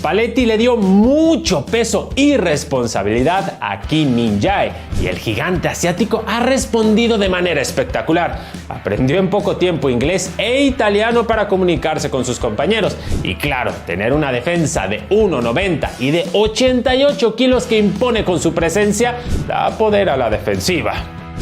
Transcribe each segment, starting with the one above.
Spalletti le dio mucho peso y responsabilidad a Kim Min-jae y el gigante asiático ha respondido de manera espectacular. Aprendió en poco tiempo inglés e italiano para comunicarse con sus compañeros y claro, tener una defensa de 1,90 y de 88 kilos que impone con su presencia da poder a la defensiva.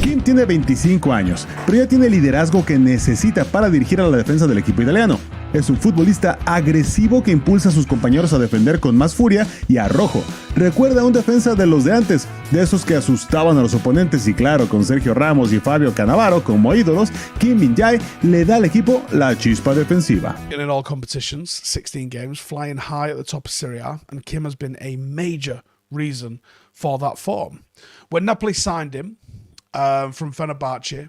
Kim tiene 25 años, pero ya tiene el liderazgo que necesita para dirigir a la defensa del equipo italiano. Es un futbolista agresivo que impulsa a sus compañeros a defender con más furia y arrojo. Recuerda a un defensa de los de antes, de esos que asustaban a los oponentes y claro, con Sergio Ramos y Fabio Cannavaro como ídolos, Kim Min-jae le da al equipo la chispa defensiva. In all competitions, 16 games, flying high at the top of Serie A, and Kim has been a major reason for that form. When Napoli signed him, from Fenerbahce,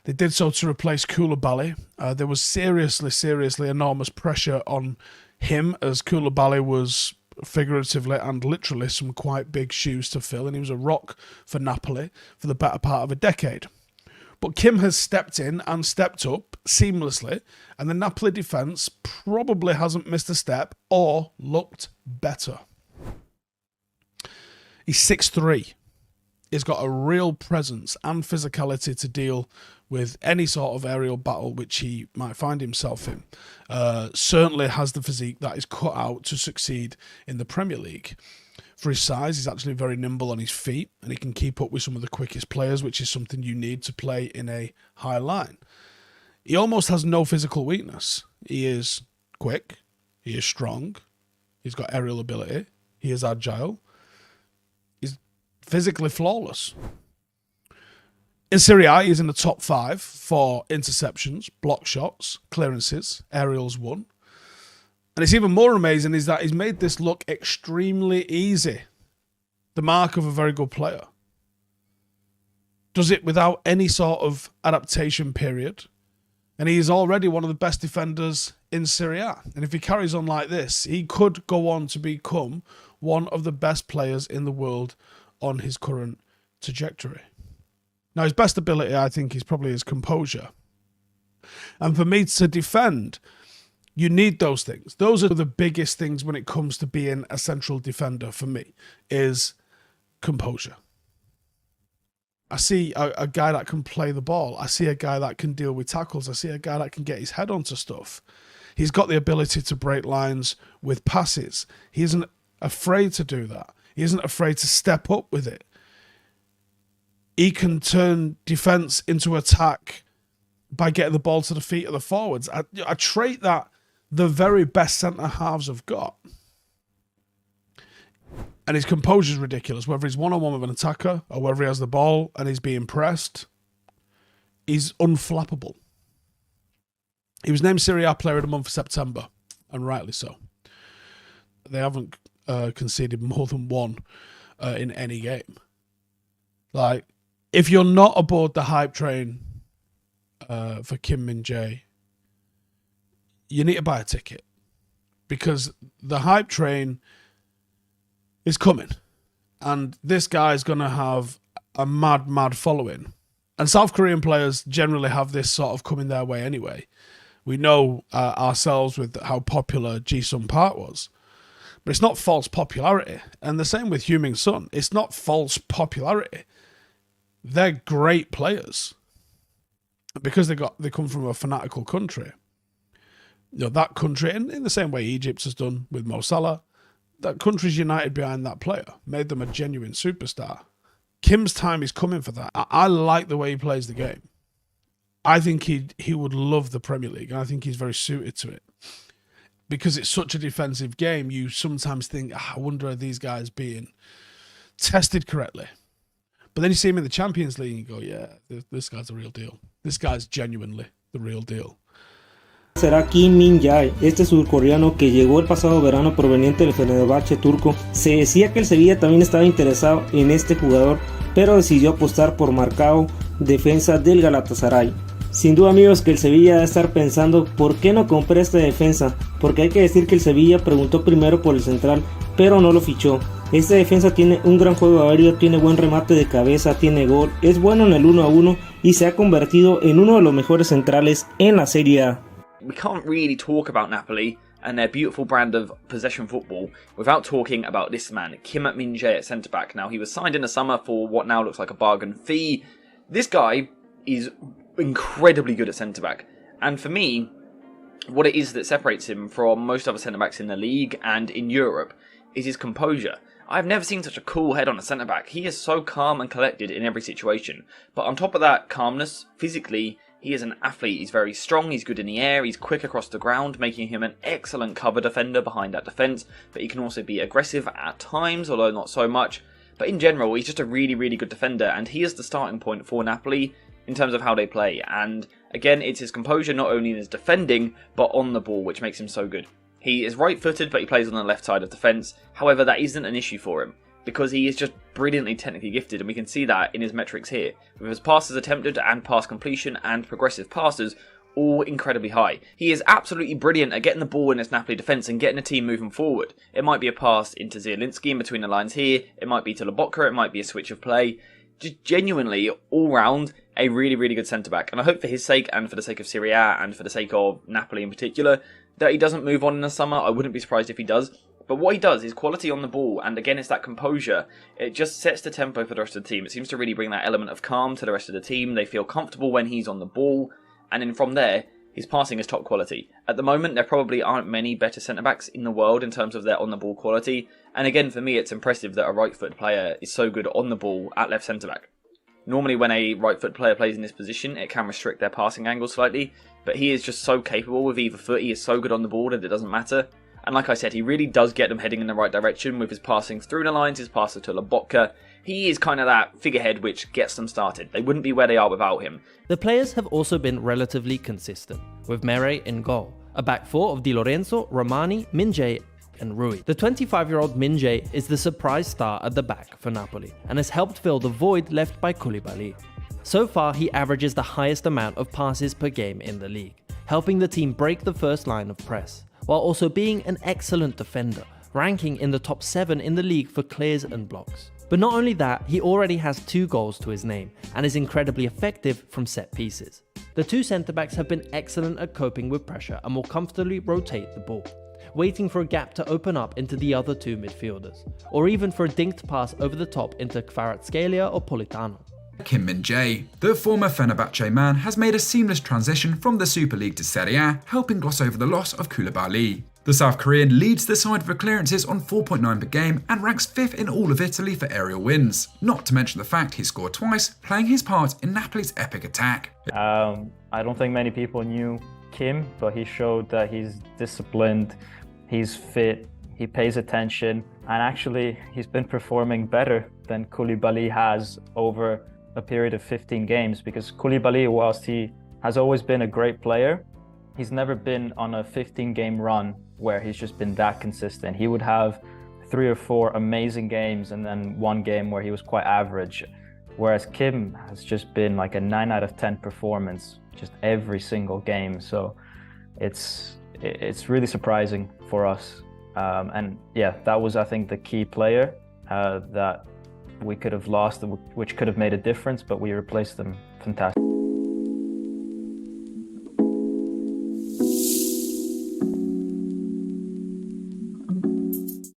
they did so to replace Koulibaly. There was seriously enormous pressure on him as Koulibaly was figuratively and literally some quite big shoes to fill, and he was a rock for Napoli for the better part of a decade. But Kim has stepped in and stepped up seamlessly, and the Napoli defence probably hasn't missed a step or looked better. He's 6'3". He's got a real presence and physicality to deal with any sort of aerial battle which he might find himself in. Certainly has the physique that is cut out to succeed in the Premier League. For his size, he's actually very nimble on his feet and he can keep up with some of the quickest players, which is something you need to play in a high line. He almost has no physical weakness. He is quick, he is strong, he's got aerial ability, he is agile, physically flawless. In Serie A, he's in the top 5 for interceptions, block shots, clearances, aerials won. And it's even more amazing is that he's made this look extremely easy. The mark of a very good player. Does it without any sort of adaptation period. And he is already one of the best defenders in Serie A. And if he carries on like this, he could go on to become one of the best players in the world on his current trajectory. Now, his best ability, I think, is probably his composure. And for me to defend, you need those things. Those are the biggest things when it comes to being a central defender for me, is composure. I see a guy that can play the ball. I see a guy that can deal with tackles. I see a guy that can get his head onto stuff. He's got the ability to break lines with passes. He isn't afraid to do that. He isn't afraid to step up with it. He can turn defense into attack by getting the ball to the feet of the forwards. A trait that the very best centre-halves have got. And his composure is ridiculous. Whether he's one-on-one with an attacker or whether he has the ball and he's being pressed, he's unflappable. He was named Serie A Player of the Month for September, and rightly so. They haven't conceded more than one in any game. Like, if you're not aboard the hype train for Kim Min-jae, you need to buy a ticket, because the hype train is coming and this guy's going to have a mad following. And South Korean players generally have this sort of coming their way anyway. We know ourselves with how popular Ji-sung Park was. But it's not false popularity. And the same with Heung-min Son. It's not false popularity. They're great players. Because they come from a fanatical country. You know, that country, and in the same way Egypt has done with Mo Salah, that country's united behind that player, made them a genuine superstar. Kim's time is coming for that. I like the way he plays the game. I think he would love the Premier League, and I think he's very suited to it. Because it's such a defensive game, you sometimes think, I wonder are these guys being tested correctly? But then you see him in the Champions League and you go, yeah, this guy's the real deal. This guy's genuinely the real deal. Será Kim Min-jae, este surcoreano que llegó el pasado verano proveniente del Fenerbahce turco. Se decía que el Sevilla también estaba interesado en este jugador, pero decidió apostar por Marcao, defensa del Galatasaray. Sin duda, amigos, que el Sevilla debe estar pensando ¿por qué no compré esta defensa? Porque hay que decir que el Sevilla preguntó primero por el central, pero no lo fichó. Esta defensa tiene un gran juego aéreo, tiene buen remate de cabeza, tiene gol, es bueno en el 1 a 1 y se ha convertido en uno de los mejores centrales en la Serie A. We can't really talk about Napoli and their beautiful brand of possession football without talking about this man, Kim Min-jae at centre-back. Now, he was signed in the summer for what now looks like a bargain fee. This guy is incredibly good at centre-back, and for me, what it is that separates him from most other centre-backs in the league and in Europe is his composure. I've never seen such a cool head on a centre-back. He is so calm and collected in every situation. But on top of that calmness, physically, he is an athlete. He's very strong, he's good in the air, he's quick across the ground, making him an excellent cover defender behind that defence. But he can also be aggressive at times, although not so much. But in general, he's just a really, really good defender, and he is the starting point for Napoli in terms of how they play. And again, it's his composure not only in his defending, but on the ball, which makes him so good. He is right-footed, but he plays on the left side of defence. However, that isn't an issue for him, because he is just brilliantly technically gifted, and we can see that in his metrics here, with his passes attempted and pass completion and progressive passes all incredibly high. He is absolutely brilliant at getting the ball in his Napoli defence and getting the team moving forward. It might be a pass into Zielinski in between the lines here, it might be to Lobotka, it might be a switch of play. Just genuinely, all round, a really, really good centre-back. And I hope for his sake, and for the sake of Serie A, and for the sake of Napoli in particular, that he doesn't move on in the summer. I wouldn't be surprised if he does. But what he does is quality on the ball, and again, it's that composure. It just sets the tempo for the rest of the team. It seems to really bring that element of calm to the rest of the team. They feel comfortable when he's on the ball, and then from there, his passing is top quality. At the moment, there probably aren't many better centre-backs in the world in terms of their on-the-ball quality. And again, for me, it's impressive that a right-foot player is so good on the ball at left centre-back. Normally, when a right-foot player plays in this position, it can restrict their passing angle slightly, but he is just so capable with either foot. He is so good on the ball that it doesn't matter. And like I said, he really does get them heading in the right direction with his passing through the lines, his passes to Lobotka. He is kind of that figurehead which gets them started. They wouldn't be where they are without him. The players have also been relatively consistent, with Mere in goal, a back four of Di Lorenzo, Romani, Min-jae, and Rui. The 25-year-old Min-jae is the surprise star at the back for Napoli and has helped fill the void left by Koulibaly. So far, he averages the highest amount of passes per game in the league, helping the team break the first line of press, while also being an excellent defender, ranking in the top 7 in the league for clears and blocks. But not only that, he already has 2 goals to his name and is incredibly effective from set pieces. The 2 centre-backs have been excellent at coping with pressure and will comfortably rotate the ball, waiting for a gap to open up into the other 2 midfielders, or even for a dinked pass over the top into Kvaratskhelia or Politano. Kim Min-jae, the former Fenerbahce man, has made a seamless transition from the Super League to Serie A, helping gloss over the loss of Koulibaly. The South Korean leads the side for clearances on 4.9 per game and ranks 5th in all of Italy for aerial wins, not to mention the fact he scored twice, playing his part in Napoli's epic attack. I don't think many people knew Kim, but he showed that he's disciplined, he's fit, he pays attention, and actually he's been performing better than Koulibaly has over a period of 15 games, because Koulibaly, whilst he has always been a great player, he's never been on a 15-game run where he's just been that consistent. He would have 3 or 4 amazing games and then 1 game where he was quite average, whereas Kim has just been like a 9 out of 10 performance just every single game. So it's really surprising for us. And yeah, that was, I think, the key player that we could have lost, which could have made a difference, but we replaced them fantastic.